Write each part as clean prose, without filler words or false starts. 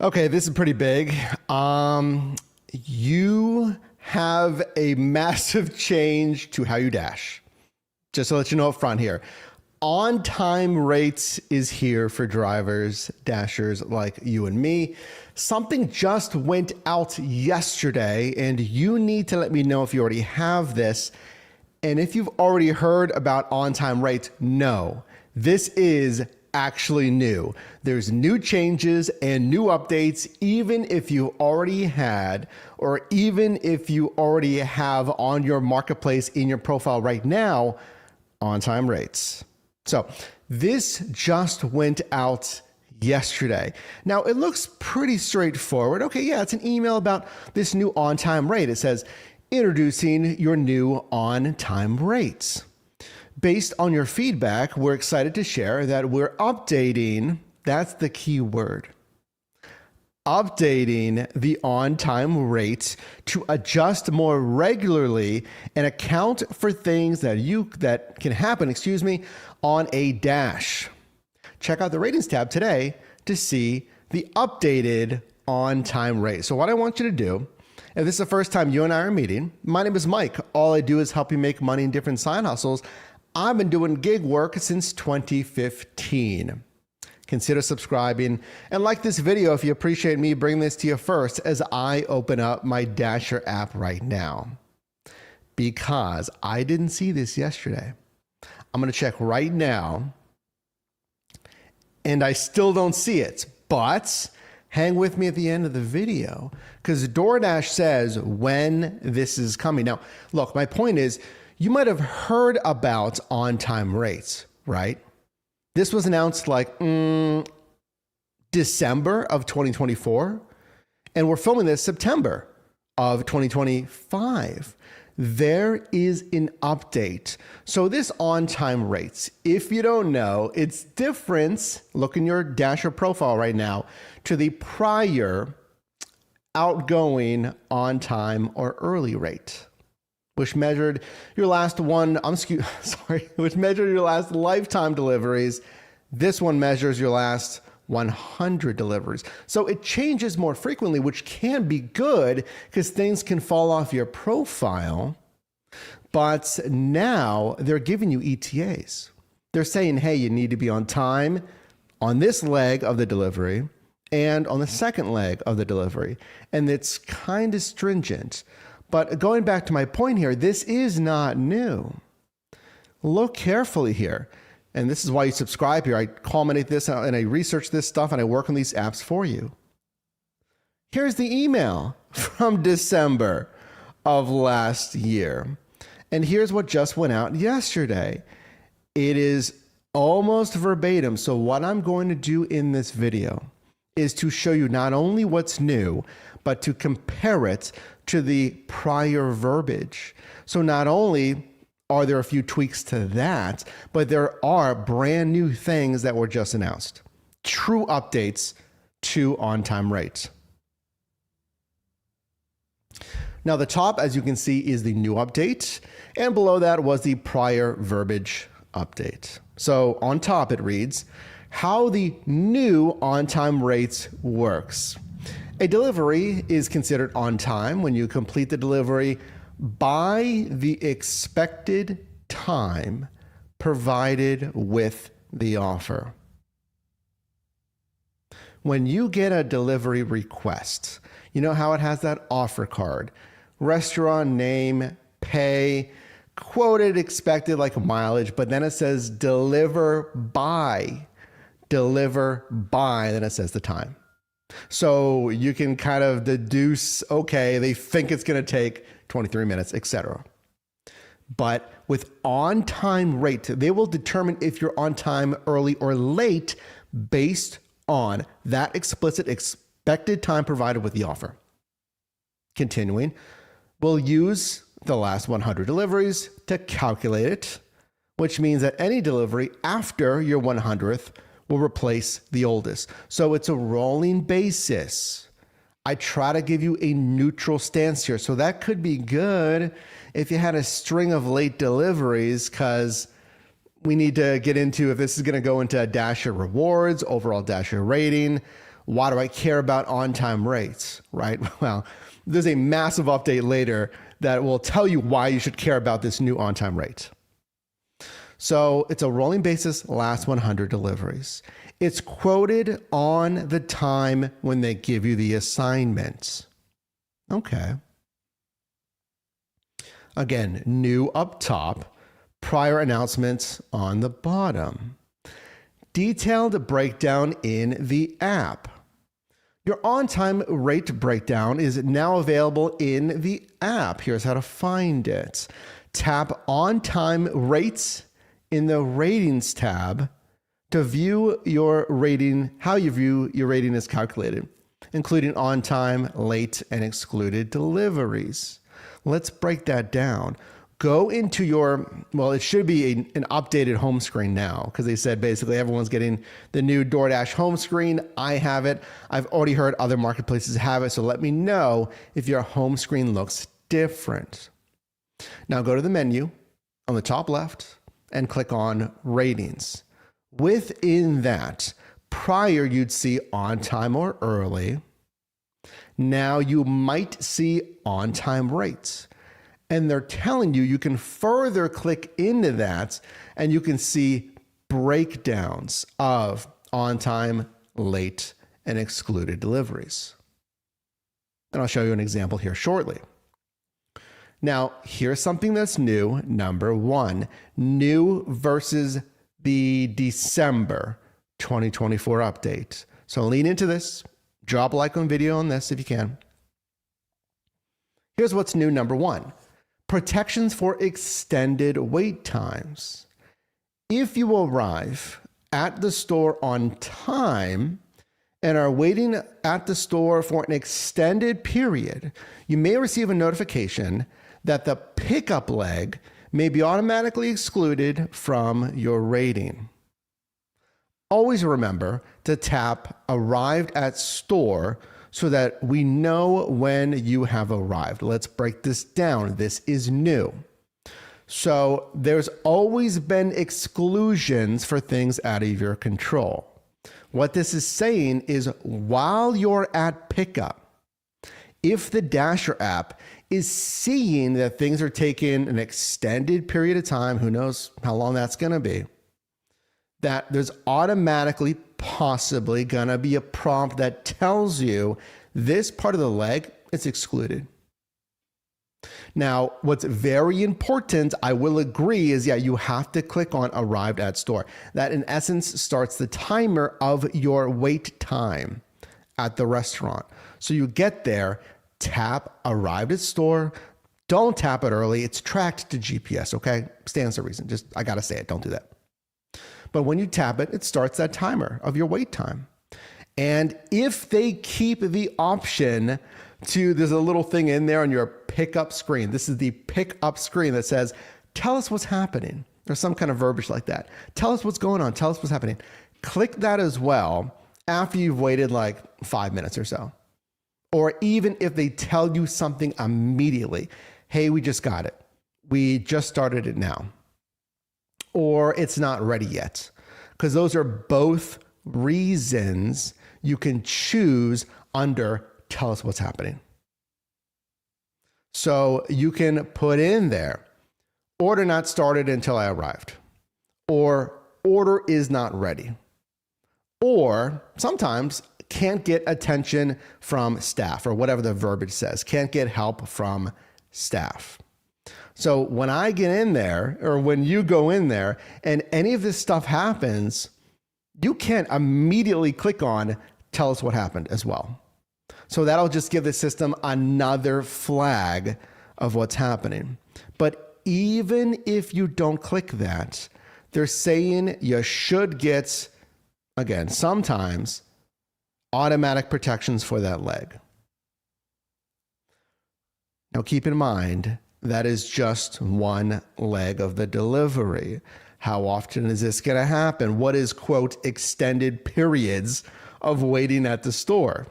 Okay, this is pretty big. You have a massive change to how you dash. Just to let you know up front here. On-time rates is here for drivers, dashers like you and me. Something just went out yesterday, and you need to let me know if you already have this. And if you've already heard about on-time rates, no, this is actually new. There's new changes and new updates, even if you already had, or even if you already have on your marketplace in your profile right now, on-time rates. So this just went out yesterday. Now it looks pretty straightforward. Okay, yeah, it's an email about this new on-time rate. It says, introducing your new on-time rates. Based on your feedback, we're excited to share that we're updating, that's the key word, updating the on-time rates to adjust more regularly and account for things that can happen, on a dash. Check out the ratings tab today to see the updated on-time rate. So what I want you to do, if this is the first time you and I are meeting, my name is Mike. All I do is help you make money in different side hustles. I've been doing gig work since 2015. Consider subscribing and like this video if you appreciate me bringing this to you first as I open up my Dasher app right now. Because I didn't see this yesterday. I'm going to check right now and I still don't see it, but hang with me at the end of the video because DoorDash says when this is coming. Now, look, my point is you might have heard about on-time rates, right? This was announced like December of 2024, and we're filming this September of 2025. There is an update. So this on-time rates, if you don't know, it's different, look in your Dasher profile right now, to the prior outgoing on-time or early rate, which measured your last which measured your last lifetime deliveries. This one measures your last 100 deliveries. So it changes more frequently, which can be good because things can fall off your profile. But now they're giving you ETAs. They're saying, hey, you need to be on time on this leg of the delivery and on the second leg of the delivery. And it's kind of stringent. But going back to my point here, this is not new. Look carefully here. And this is why you subscribe here. I culminate this and I research this stuff and I work on these apps for you. Here's the email from December of last year. And here's what just went out yesterday. It is almost verbatim. So what I'm going to do in this video is to show you not only what's new, but to compare it to the prior verbiage. So not only are there a few tweaks to that, but there are brand new things that were just announced. True updates to on-time rates. Now the top, as you can see, is the new update, and below that was the prior verbiage update. So on top it reads, how the new on-time rates works. A delivery is considered on time when you complete the delivery by the expected time provided with the offer. When you get a delivery request, you know how it has that offer card, restaurant name, pay, quoted, expected like mileage, but then it says deliver by, then it says the time. So you can kind of deduce, okay, they think it's going to take 23 minutes, etc. But with on-time rate, they will determine if you're on time, early, or late based on that explicit expected time provided with the offer. Continuing, we'll use the last 100 deliveries to calculate it, which means that any delivery after your 100th will replace the oldest. So it's a rolling basis. I try to give you a neutral stance here. So that could be good if you had a string of late deliveries, because we need to get into if this is going to go into Dasher rewards, overall Dasher rating, Why do I care about on-time rates, right? Well, there's a massive update later that will tell you why you should care about this new on-time rate. So it's a rolling basis, last 100 deliveries. It's quoted on the time when they give you the assignment. Okay. Again, new up top, prior announcements on the bottom. Detailed breakdown in the app. Your on-time rate breakdown is now available in the app. Here's how to find it. Tap on-time rates in the ratings tab to view your rating, how you view your rating is calculated, including on-time, late, and excluded deliveries. Let's break that down. Go into your, well, it should be an updated home screen now, because they said basically everyone's getting the new DoorDash home screen. I have it. I've already heard other marketplaces have it, so let me know if your home screen looks different. Now go to the menu on the top left and click on ratings. Within that, prior you'd see on time or early. Now you might see on-time rates. And they're telling you can further click into that and you can see breakdowns of on-time, late, and excluded deliveries. And I'll show you an example here shortly. Now, here's something that's new. Number one, new versus the December 2024 update. So lean into this. Drop a like on video on this if you can. Here's what's new, number one. Protections for extended wait times. If you arrive at the store on time and are waiting at the store for an extended period, you may receive a notification that the pickup leg may be automatically excluded from your rating. Always remember to tap arrived at store so that we know when you have arrived. Let's break this down. This is new. So there's always been exclusions for things out of your control. What this is saying is while you're at pickup, if the Dasher app is seeing that things are taking an extended period of time, who knows how long that's going to be, that there's automatically possibly going to be a prompt that tells you this part of the leg is excluded. Now, what's very important, I will agree, is you have to click on arrived at store. That in essence starts the timer of your wait time at the restaurant. So you get there, tap arrived at store. Don't tap it early. It's tracked to GPS, okay? Stands to reason. Just, I got to say it. Don't do that. But when you tap it, it starts that timer of your wait time. And if they keep the option to, there's a little thing in there on your pickup screen. This is the pickup screen that says, tell us what's happening. There's some kind of verbiage like that. Tell us what's going on. Tell us what's happening. Click that as well after you've waited like 5 minutes or so. Or even if they tell you something immediately. Hey, we just got it. We just started it now. Or it's not ready yet. Because those are both reasons you can choose under tell us what's happening. So you can put in there, order not started until I arrived. Or order is not ready. Or sometimes can't get attention from staff, or whatever the verbiage says, can't get help from staff. So when I get in there, or when you go in there and any of this stuff happens, you can't immediately click on tell us what happened as well. So that'll just give the system another flag of what's happening. But even if you don't click that, they're saying you should get, again, sometimes automatic protections for that leg. Now keep in mind, that is just one leg of the delivery. How often is this going to happen? What is, quote, extended periods of waiting at the store?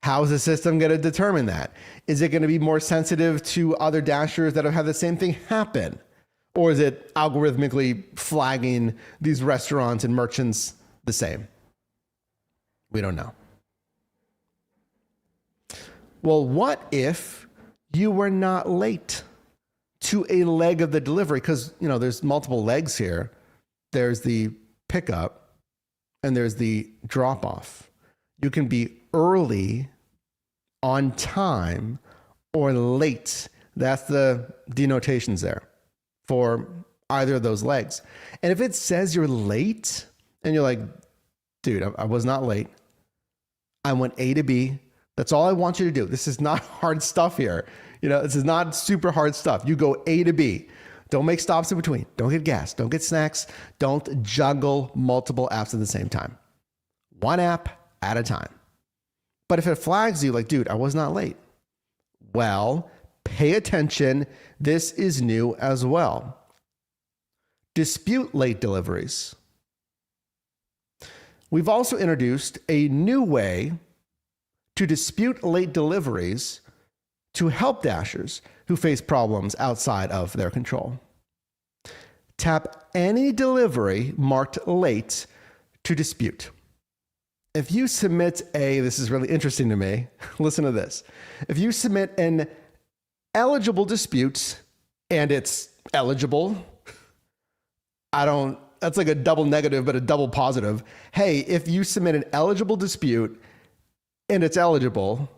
How is the system going to determine that? Is it going to be more sensitive to other Dashers that have had the same thing happen? Or is it algorithmically flagging these restaurants and merchants the same? We don't know. Well, what if you were not late to a leg of the delivery? Because, there's multiple legs here. There's the pickup and there's the drop off. You can be early, on time, or late. That's the denotations there for either of those legs. And if it says you're late and you're like, dude, I was not late. I went A to B. That's all I want you to do. This is not hard stuff here. This is not super hard stuff. You go A to B. Don't make stops in between. Don't get gas. Don't get snacks. Don't juggle multiple apps at the same time. One app at a time. But if it flags you like, dude, I was not late. Well, pay attention. This is new as well. Dispute late deliveries. We've also introduced a new way to dispute late deliveries to help Dashers who face problems outside of their control. Tap any delivery marked late to dispute. If you submit this is really interesting to me, listen to this. If you submit an eligible dispute and it's eligible, that's like a double negative, but a double positive. Hey, if you submit an eligible dispute and it's eligible,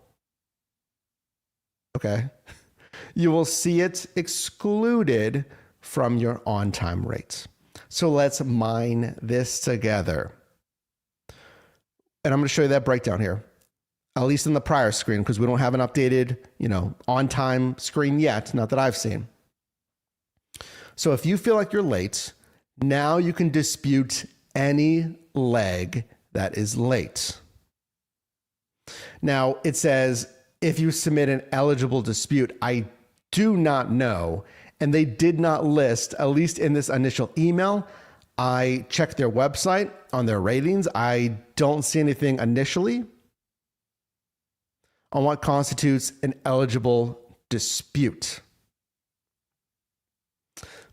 okay, you will see it excluded from your on-time rates. So let's mine this together. And I'm going to show you that breakdown here, at least in the prior screen, because we don't have an updated, on-time screen yet, not that I've seen. So if you feel like you're late, now you can dispute any leg that is late. Now it says, if you submit an eligible dispute, I do not know. And they did not list, at least in this initial email. I checked their website on their ratings. I don't see anything initially on what constitutes an eligible dispute.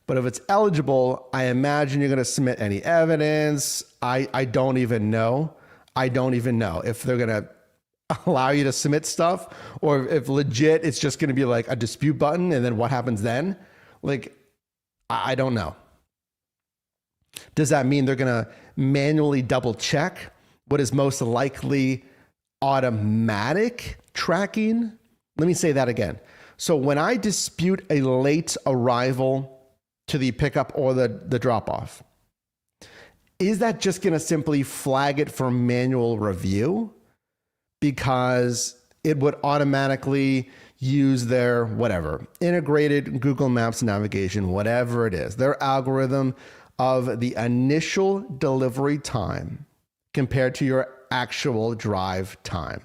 But if it's eligible, I imagine you're going to submit any evidence. I don't even know. I don't even know if they're going to allow you to submit stuff, or if legit it's just going to be like a dispute button and then what happens then? Like, I don't know. Does that mean they're going to manually double check what is most likely automatic tracking? Let me say that again. So when I dispute a late arrival to the pickup or the drop off, is that just going to simply flag it for manual review? Because it would automatically use their integrated Google Maps navigation, whatever it is, their algorithm of the initial delivery time compared to your actual drive time.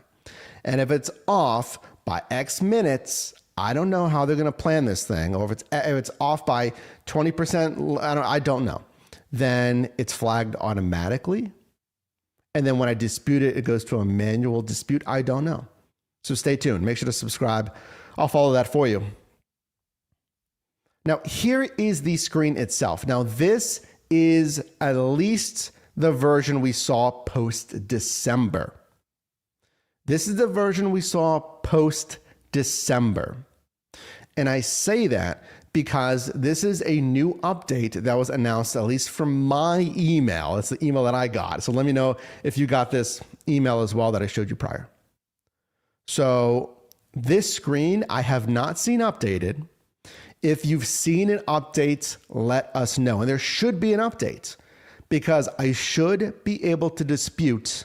And if it's off by X minutes, I don't know how they're going to plan this thing, or if it's off by 20%, I don't know. Then it's flagged automatically. And then when I dispute it, it goes to a manual dispute. I don't know. So stay tuned. Make sure to subscribe. I'll follow that for you. Now, here is the screen itself. Now, this is at least the version we saw post-December. This is the version we saw post-December. And I say that because this is a new update that was announced, at least from my email. It's the email that I got. So let me know if you got this email as well that I showed you prior. So this screen I have not seen updated. If you've seen an update, let us know. And there should be an update, because I should be able to dispute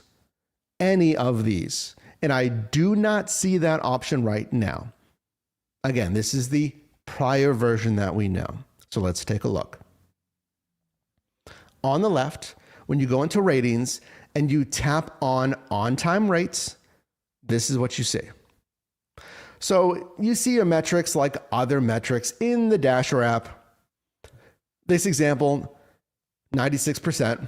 any of these. And I do not see that option right now. Again, this is the prior version that we know. So let's take a look. On the left, when you go into ratings and you tap on-time rates, this is what you see. So you see your metrics like other metrics in the Dasher app. This example, 96%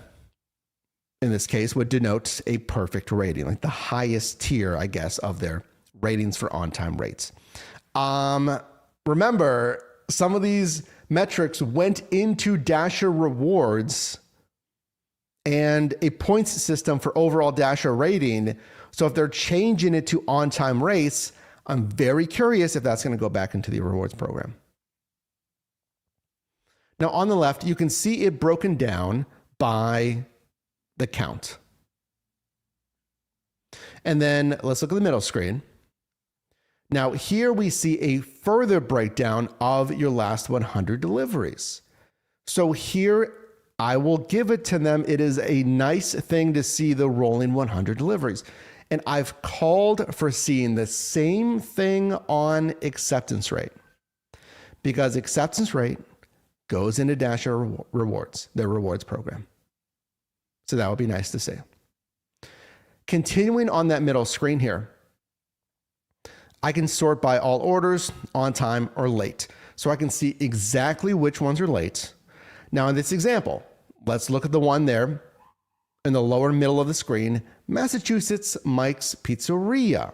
in this case would denote a perfect rating, like the highest tier, I guess, of their ratings for on-time rates. Remember, some of these metrics went into Dasher rewards and a points system for overall Dasher rating. So if they're changing it to on-time rates, I'm very curious if that's going to go back into the rewards program. Now on the left, you can see it broken down by the count. And then let's look at the middle screen. Now here we see a further breakdown of your last 100 deliveries. So here I will give it to them. It is a nice thing to see the rolling 100 deliveries. And I've called for seeing the same thing on acceptance rate, because acceptance rate goes into Dasher rewards, their rewards program. So that would be nice to see. Continuing on that middle screen here, I can sort by all orders, on time or late. So I can see exactly which ones are late. Now in this example, let's look at the one there in the lower middle of the screen, Massachusetts Mike's Pizzeria.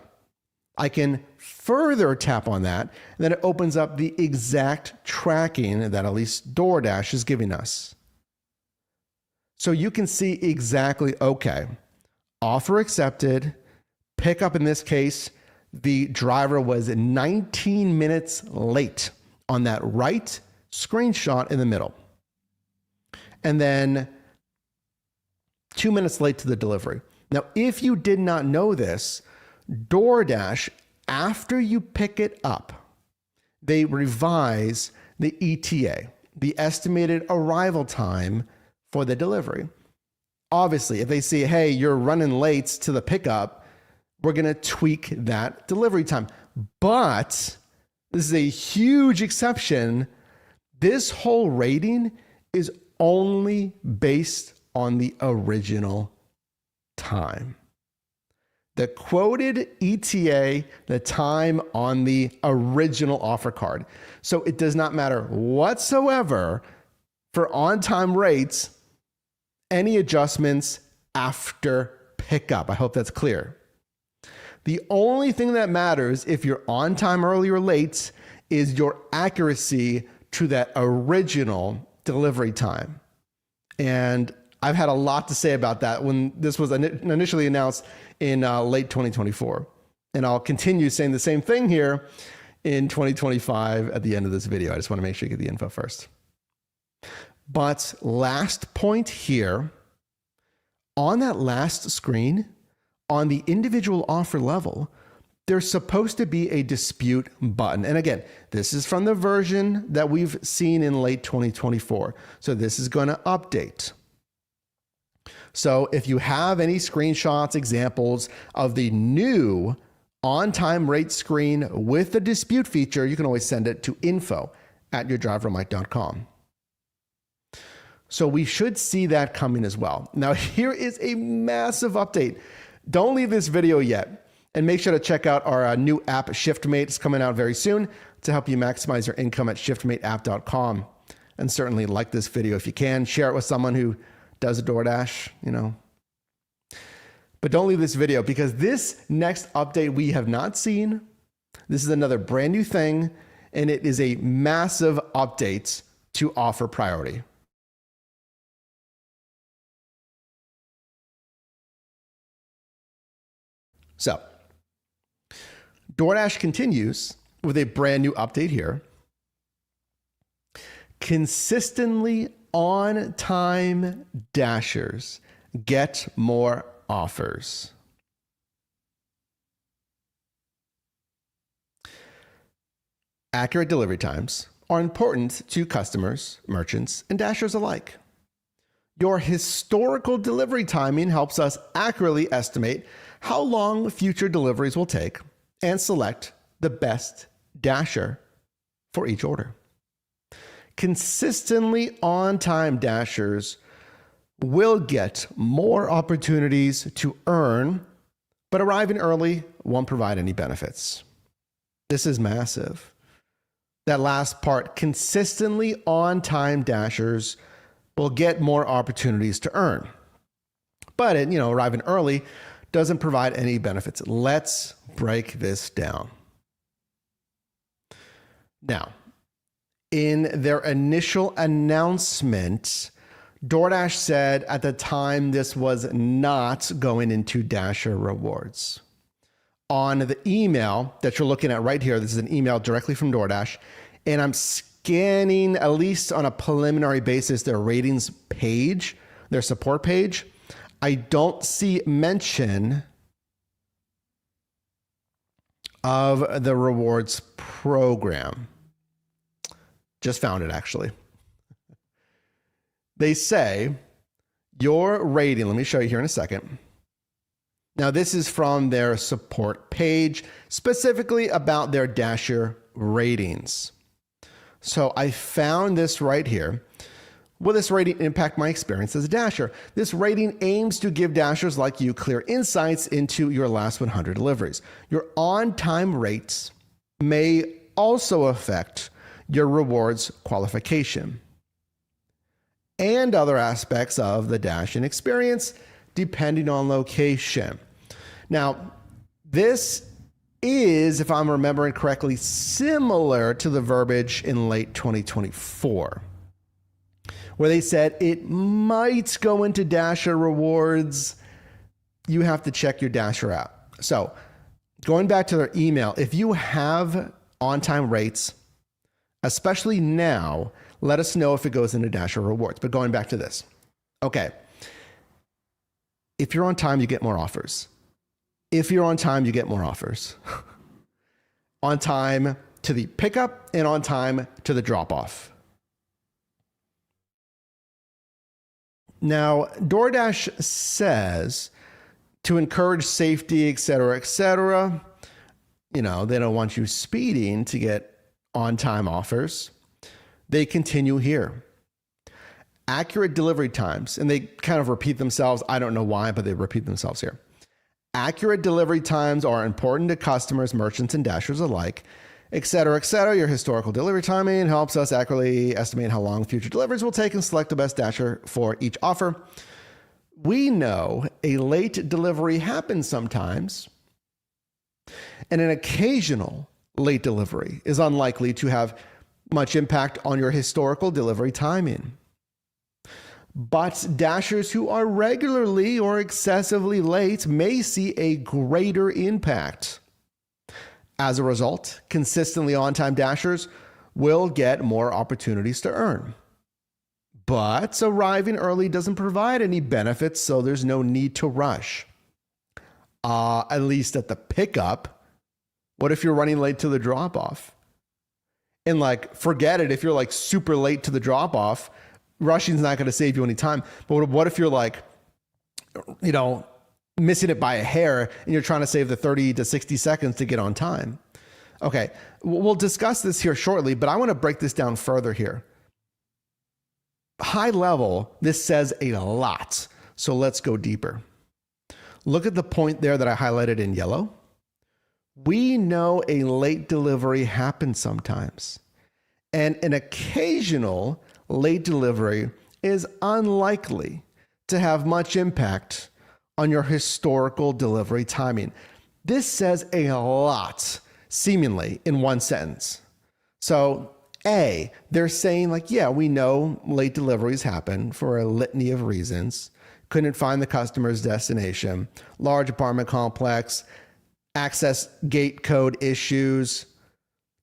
I can further tap on that, and then it opens up the exact tracking that at least DoorDash is giving us. So you can see exactly, okay, offer accepted, pickup in this case, the driver was 19 minutes late on that right screenshot in the middle. And then 2 minutes late to the delivery. Now, if you did not know this, DoorDash, after you pick it up, they revise the ETA, the estimated arrival time for the delivery. Obviously, if they say, hey, you're running late to the pickup, we're going to tweak that delivery time. But this is a huge exception. This whole rating is only based on the original time. The quoted ETA, the time on the original offer card. So it does not matter whatsoever for on-time rates, any adjustments after pickup. I hope that's clear. The only thing that matters if you're on time, early, or late is your accuracy to that original delivery time. And I've had a lot to say about that when this was initially announced in late 2024. And I'll continue saying the same thing here in 2025 at the end of this video. I just want to make sure you get the info first. But last point here, on that last screen, on the individual offer level, there's supposed to be a dispute button. And again, this is from the version that we've seen in late 2024. So this is going to update. So if you have any screenshots, examples of the new on-time rate screen with the dispute feature, you can always send it to info@yourdrivermike.com. So we should see that coming as well. Now here is a massive update. Don't leave this video yet, and make sure to check out our new app, ShiftMate. It's coming out very soon to help you maximize your income at shiftmateapp.com. And certainly like this video if you can. Share it with someone who does a DoorDash, But don't leave this video, because this next update we have not seen. This is another brand new thing, and it is a massive update to offer priority. So DoorDash continues with a brand new update here. Consistently on-time Dashers get more offers. Accurate delivery times are important to customers, merchants, and Dashers alike. Your historical delivery timing helps us accurately estimate how long future deliveries will take and select the best Dasher for each order. Consistently on-time Dashers will get more opportunities to earn, but arriving early won't provide any benefits. This is massive. That last part, consistently on-time Dashers will get more opportunities to earn. But arriving early doesn't provide any benefits. Let's break this down. Now, in their initial announcement, DoorDash said at the time this was not going into Dasher rewards. On the email that you're looking at right here, this is an email directly from DoorDash, and I'm scanning, at least on a preliminary basis, their ratings page, their support page. I don't see mention of the rewards program. Just found it, actually. They say your rating, let me show you here in a second. Now, this is from their support page, specifically about their Dasher ratings. So I found this right here. Will this rating impact my experience as a Dasher? This rating aims to give Dashers like you clear insights into your last 100 deliveries. Your on-time rates may also affect your rewards qualification and other aspects of the Dashing experience, depending on location. Now, this is, if I'm remembering correctly, similar to the verbiage in late 2024, where they said it might go into Dasher rewards. You have to check your Dasher app. So going back to their email, if you have on-time rates, especially now, let us know if it goes into Dasher rewards. But going back to this, okay, if you're on time, you get more offers. If you're on time, you get more offers. On time to the pickup and on time to the drop-off. Now, DoorDash says to encourage safety, et cetera, they don't want you speeding to get on-time offers. They continue here. Accurate delivery times, and they kind of repeat themselves. I don't know why, but they repeat themselves here. Accurate delivery times are important to customers, merchants, and Dashers alike, et cetera, et cetera. Your historical delivery timing helps us accurately estimate how long future deliveries will take and select the best Dasher for each offer. We know a late delivery happens sometimes, and an occasional late delivery is unlikely to have much impact on your historical delivery timing. But Dashers who are regularly or excessively late may see a greater impact. As a result, consistently on-time Dashers will get more opportunities to earn. But arriving early doesn't provide any benefits, so there's no need to rush. At least at the pickup. What if you're running late to the drop-off? And forget it, if you're super late to the drop-off, rushing's not going to save you any time. But what if you're missing it by a hair and you're trying to save the 30 to 60 seconds to get on time? Okay, we'll discuss this here shortly, but I want to break this down further here. High level, this says a lot. So let's go deeper. Look at the point there that I highlighted in yellow. We know a late delivery happens sometimes, and an occasional late delivery is unlikely to have much impact on your historical delivery timing. This says a lot, seemingly, in one sentence. So, A, they're saying yeah, we know late deliveries happen for a litany of reasons. Couldn't find the customer's destination, large apartment complex, access gate code issues,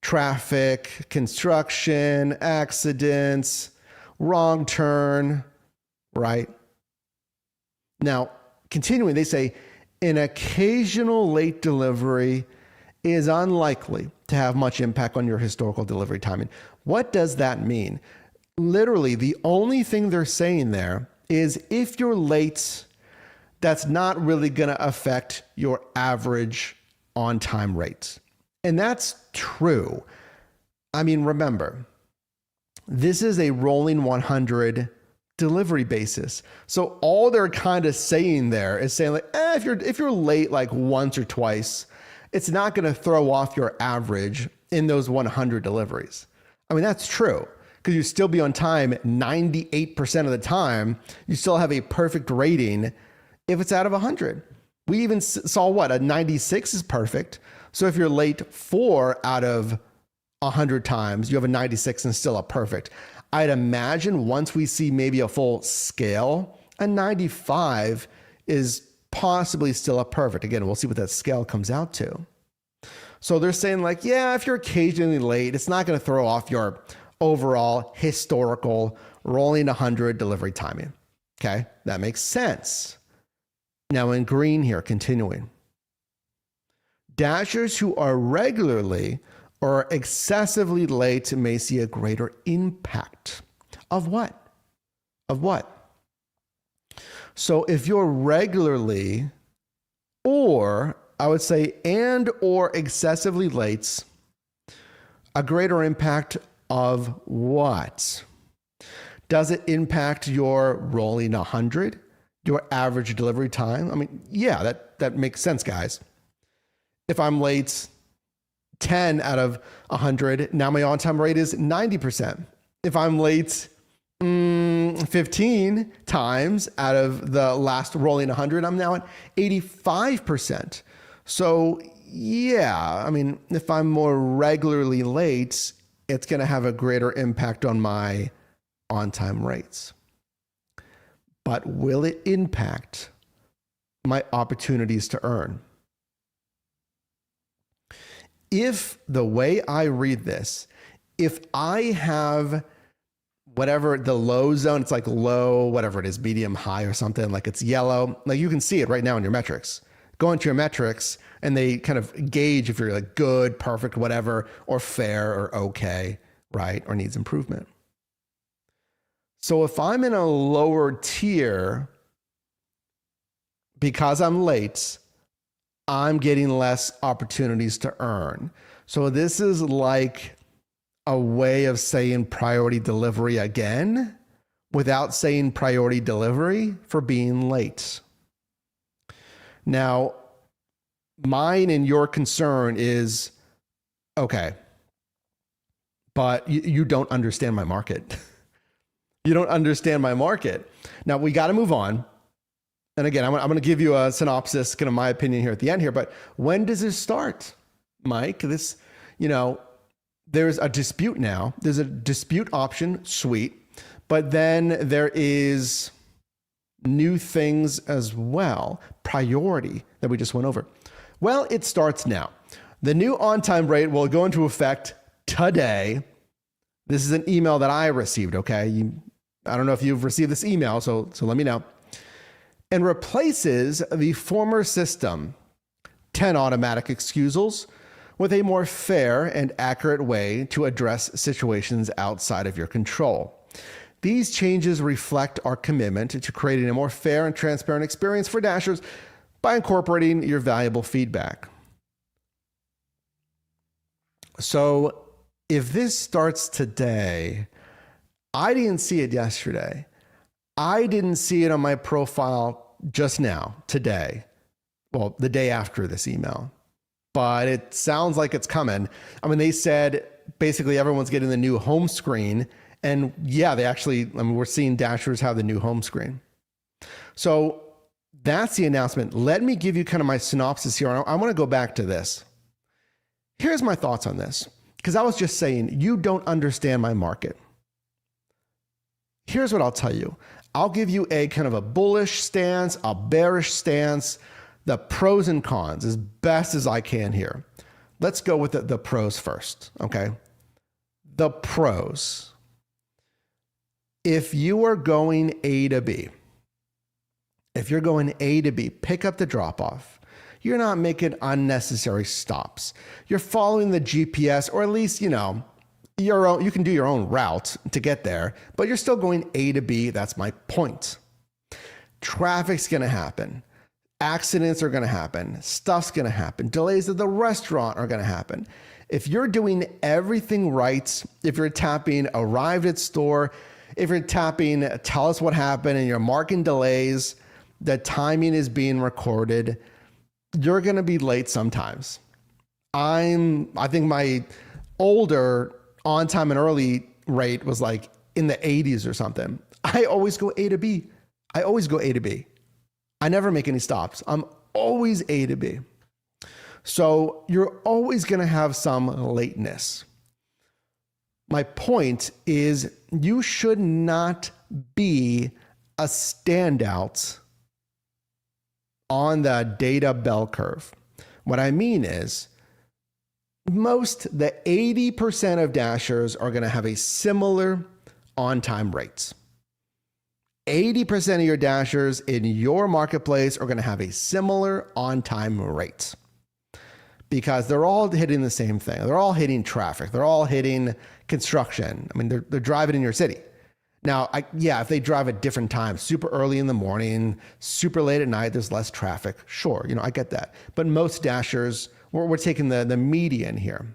traffic, construction, accidents, wrong turn, right? Now, continuing, they say an occasional late delivery is unlikely to have much impact on your historical delivery timing. What does that mean? Literally, the only thing they're saying there is if you're late, that's not really going to affect your average on-time rates. And that's true. I mean, remember, this is a rolling 100 delivery basis. So all they're kind of saying there is saying if you're late once or twice, it's not going to throw off your average in those 100 deliveries. I mean, that's true because you still be on time 98% of the time. You still have a perfect rating if it's out of 100. We even saw a 96 is perfect. So if you're late 4 out of 100 times, you have a 96 and still a perfect. I'd imagine once we see maybe a full scale, a 95 is possibly still a perfect. Again, we'll see what that scale comes out to. So they're saying like, yeah, if you're occasionally late, it's not going to throw off your overall historical rolling 100 delivery timing. Okay, that makes sense. Now in green here, continuing. Dashers who are regularly or excessively late may see a greater impact. Of what? Of what? So if you're regularly, or I would say, and or excessively late, a greater impact of what? Does it impact your rolling 100, your average delivery time? I mean, yeah, that makes sense, guys. If I'm late 10 out of 100, now my on-time rate is 90%. If I'm late 15 times out of the last rolling 100, I'm now at 85%. So yeah, I mean, if I'm more regularly late, it's going to have a greater impact on my on-time rates. But will it impact my opportunities to earn? If the way I read this, if I have whatever the low zone, it's like low, whatever it is, medium, high or something, like it's yellow, like you can see it right now in your metrics. Go into your metrics and they kind of gauge if you're like good, perfect, whatever, or fair or okay, right? Or needs improvement. So if I'm in a lower tier because I'm late, I'm getting less opportunities to earn. So this is like a way of saying priority delivery again without saying priority delivery for being late. Now, mine and your concern is, okay, but you don't understand my market. You don't understand my market. Now, we got to move on. And again, I'm going to give you a synopsis, kind of my opinion here at the end here, but when does this start, Mike? This, there's a dispute now. There's a dispute option, sweet, but then there is new things as well, priority that we just went over. Well, it starts now. The new on-time rate will go into effect today. This is an email that I received, okay? I don't know if you've received this email, so let me know. And replaces the former system, 10 automatic excusals, with a more fair and accurate way to address situations outside of your control. These changes reflect our commitment to creating a more fair and transparent experience for Dashers by incorporating your valuable feedback. So if this starts today, I didn't see it yesterday. I didn't see it on my profile just now, today. Well, the day after this email. But it sounds like it's coming. I mean, they said basically everyone's getting the new home screen. And yeah, we're seeing Dashers have the new home screen. So that's the announcement. Let me give you kind of my synopsis here. I want to go back to this. Here's my thoughts on this, because I was just saying, you don't understand my market. Here's what I'll tell you. I'll give you a kind of a bullish stance, a bearish stance, the pros and cons as best as I can here. Let's go with the pros first, okay? The pros. If you are going A to B, pick up the drop-off. You're not making unnecessary stops. You're following the GPS, or at least, you can do your own route to get there, but you're still going A to B. That's my point. Traffic's going to happen. Accidents are going to happen. Stuff's going to happen. Delays at the restaurant are going to happen. If you're doing everything right, if you're tapping arrived at store, if you're tapping tell us what happened and you're marking delays, the timing is being recorded, you're going to be late sometimes. I think my older on time and early rate was like in the 80s or something. I always go A to B. I never make any stops. I'm always A to B. So you're always going to have some lateness. My point is you should not be a standout on the data bell curve. What I mean is the 80% of Dashers are going to have a similar on-time rate. 80% of your Dashers in your marketplace are going to have a similar on-time rate because they're all hitting the same thing. They're all hitting traffic. They're all hitting construction. I mean, they're driving in your city. Now, if they drive at different times, super early in the morning, super late at night, there's less traffic. Sure, I get that. But most Dashers, we're taking the median here.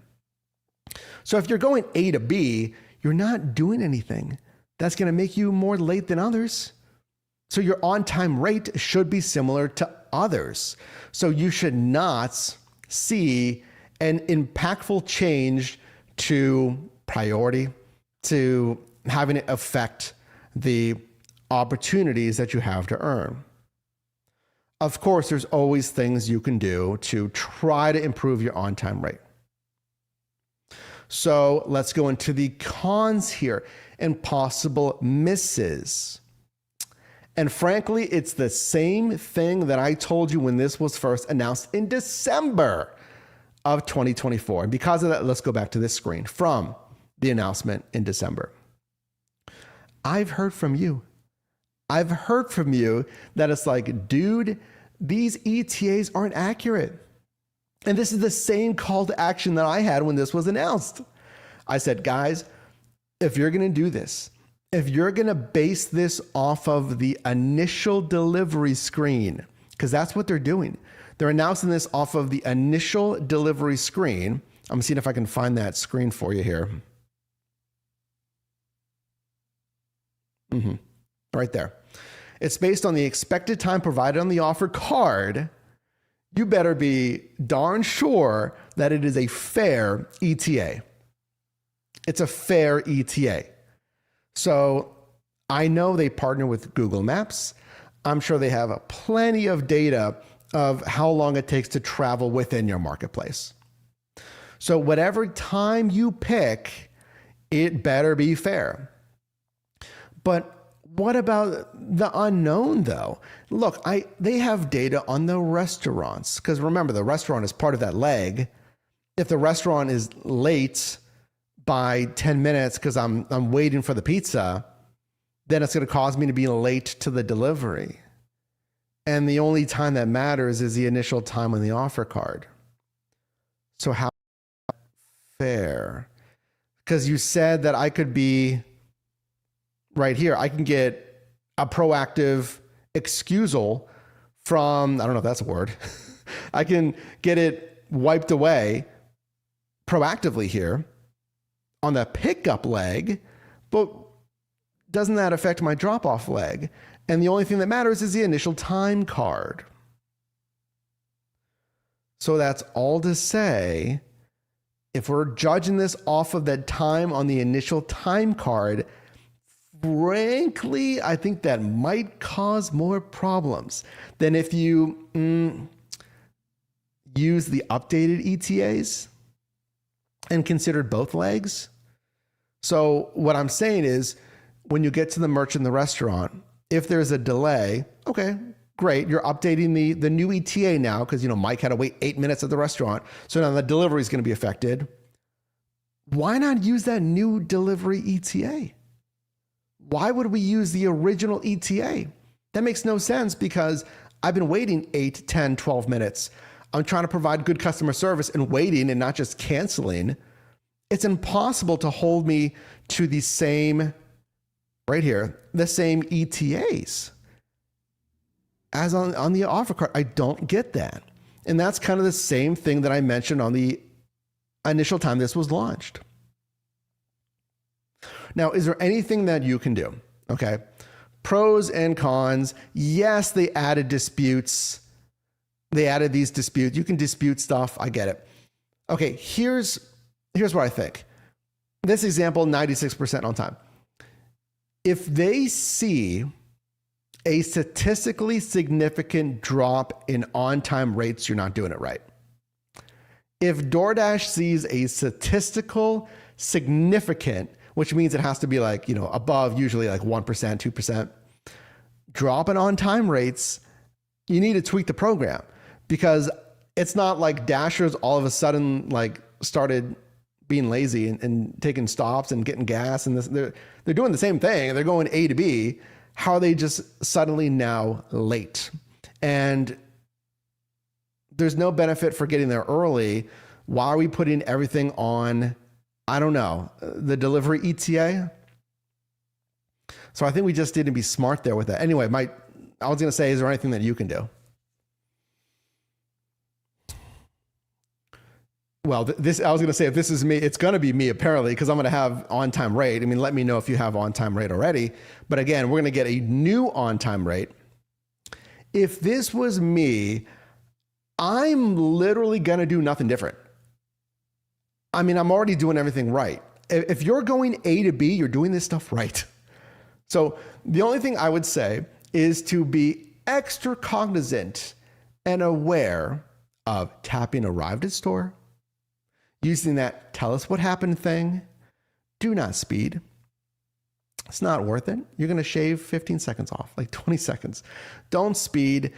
So if you're going A to B, you're not doing anything. That's going to make you more late than others. So your on-time rate should be similar to others. So you should not see an impactful change to priority, to having it affect the opportunities that you have to earn. Of course, there's always things you can do to try to improve your on-time rate. So let's go into the cons here and possible misses. And frankly, it's the same thing that I told you when this was first announced in December of 2024. And because of that, let's go back to this screen from the announcement in December. I've heard from you. I've heard from you that it's like, dude, these ETAs aren't accurate. And this is the same call to action that I had when this was announced. I said, guys, if you're going to do this, if you're going to base this off of the initial delivery screen, because that's what they're doing. They're announcing this off of the initial delivery screen. I'm seeing if I can find that screen for you here. Right there. It's based on the expected time provided on the offer card. You better be darn sure that it is a fair ETA. It's a fair ETA. So I know they partner with Google Maps. I'm sure they have plenty of data of how long it takes to travel within your marketplace. So whatever time you pick, it better be fair. But what about the unknown though? Look, they have data on the restaurants, because remember, the restaurant is part of that leg. If the restaurant is late by 10 minutes because I'm waiting for the pizza, then it's going to cause me to be late to the delivery. And the only time that matters is the initial time on the offer card. So how fair? Because you said that I could be right here. I can get a proactive excusal from, I don't know if that's a word. I can get it wiped away proactively here on the pickup leg, but doesn't that affect my drop-off leg? And the only thing that matters is the initial time card. So that's all to say, if we're judging this off of that time on the initial time card, frankly, I think that might cause more problems than if you use the updated ETAs and considered both legs. So what I'm saying is, when you get to the merchant in the restaurant, if there's a delay, okay, great. You're updating the new ETA now because, Mike had to wait 8 minutes at the restaurant. So now the delivery is going to be affected. Why not use that new delivery ETA? Why would we use the original ETA? That makes no sense because I've been waiting 8, 10, 12 minutes. I'm trying to provide good customer service and waiting and not just canceling. It's impossible to hold me to the same, right here, the same ETAs as on the offer card. I don't get that. And that's kind of the same thing that I mentioned on the initial time this was launched. Now, is there anything that you can do? Okay. Pros and cons. Yes, they added disputes. They added these disputes. You can dispute stuff. I get it. Okay, here's what I think. This example, 96% on time. If they see a statistically significant drop in on-time rates, you're not doing it right. If DoorDash sees a statistical significant, which means it has to be like, above usually like 1%, 2%, drop in on-time rates, you need to tweak the program, because it's not like Dashers all of a sudden like started being lazy and taking stops and getting gas, and this, they're doing the same thing. They're going A to B. How are they just suddenly now late? And there's no benefit for getting there early. Why are we putting everything on, I don't know, the delivery ETA? So I think we just need to be smart there with that. Anyway, I was going to say, is there anything that you can do? Well, I was going to say, if this is me, it's going to be me apparently, because I'm going to have on-time rate. I mean, let me know if you have on-time rate already. But again, we're going to get a new on-time rate. If this was me, I'm literally going to do nothing different. I mean, I'm already doing everything right. If you're going A to B, you're doing this stuff right. So the only thing I would say is to be extra cognizant and aware of tapping arrived at store, using that tell us what happened thing. Do not speed. It's not worth it. You're going to shave 15 seconds off, like 20 seconds. Don't speed.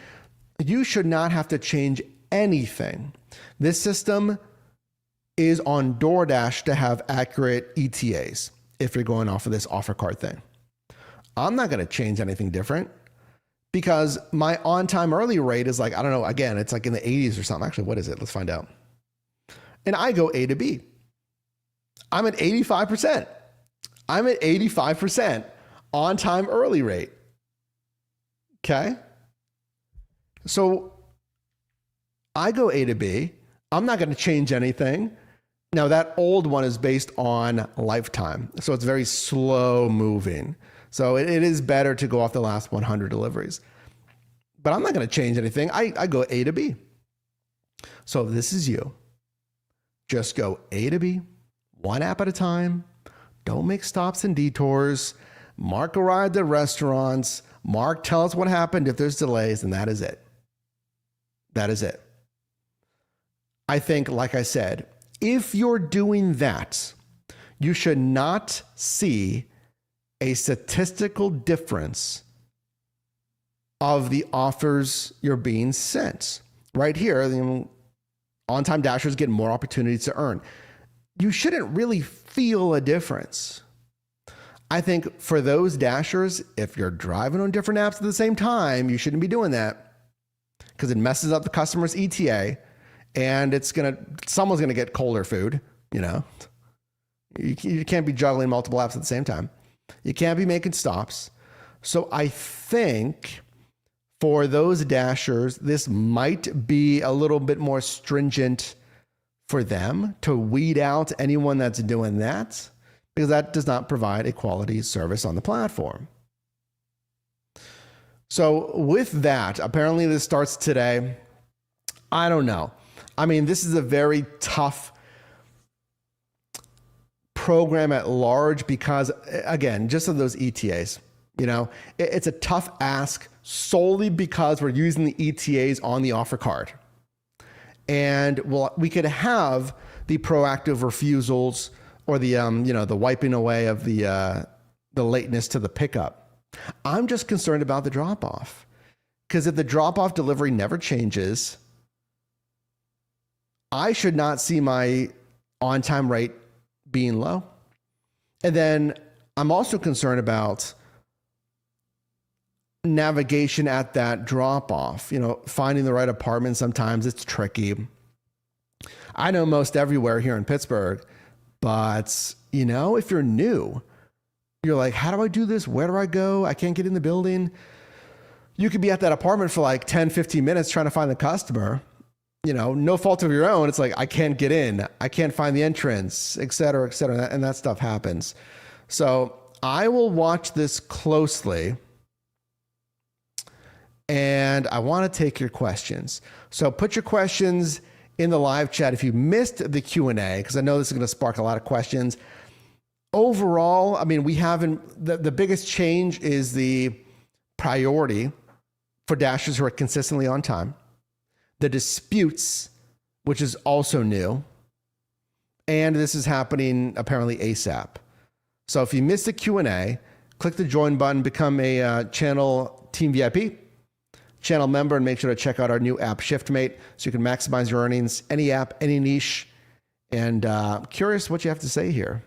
You should not have to change anything. This system is on DoorDash to have accurate ETAs if you're going off of this offer card thing. I'm not going to change anything different, because my on-time early rate is like, I don't know, again, it's like in the 80s or something. Actually, what is it? Let's find out. And I go A to B. I'm at 85%. I'm at 85% on-time early rate. Okay? So I go A to B. I'm not going to change anything. Now, that old one is based on lifetime, so it's very slow moving. So it is better to go off the last 100 deliveries. But I'm not going to change anything. I go A to B. So if this is you, just go A to B, one app at a time. Don't make stops and detours. Mark arrived at restaurants. Mark, tell us what happened if there's delays, and that is it. That is it. I think, like I said, if you're doing that, you should not see a statistical difference of the offers you're being sent. Right here, on-time Dashers get more opportunities to earn. You shouldn't really feel a difference. I think for those Dashers, if you're driving on different apps at the same time, you shouldn't be doing that, because it messes up the customer's ETA, and someone's gonna get colder food. You can't be juggling multiple apps at the same time. You can't be making stops. So I think for those Dashers, this might be a little bit more stringent for them to weed out anyone that's doing that, because that does not provide a quality service on the platform. So with that, apparently this starts today. I don't know. I mean, this is a very tough program at large, because again, just of those ETAs, it's a tough ask solely because we're using the ETAs on the offer card. And we could have the proactive refusals or the the wiping away of the lateness to the pickup. I'm just concerned about the drop off, because if the drop off delivery never changes, I should not see my on-time rate being low. And then I'm also concerned about navigation at that drop off. Finding the right apartment, sometimes it's tricky. I know most everywhere here in Pittsburgh, but if you're new, you're like, how do I do this? Where do I go? I can't get in the building. You could be at that apartment for like 10, 15 minutes trying to find the customer. No fault of your own. It's like, I can't get in. I can't find the entrance, et cetera, and that stuff happens. So I will watch this closely, and I want to take your questions. So put your questions in the live chat if you missed the Q&A, because I know this is going to spark a lot of questions. Overall, I mean, the biggest change is the priority for Dashers who are consistently on time. The disputes which is also new. And this is happening apparently ASAP. So if you missed the Q&A, click the join button, become a channel team VIP, channel member, and make sure to check out our new app, ShiftMate, so you can maximize your earnings, any app, any niche. And curious what you have to say here.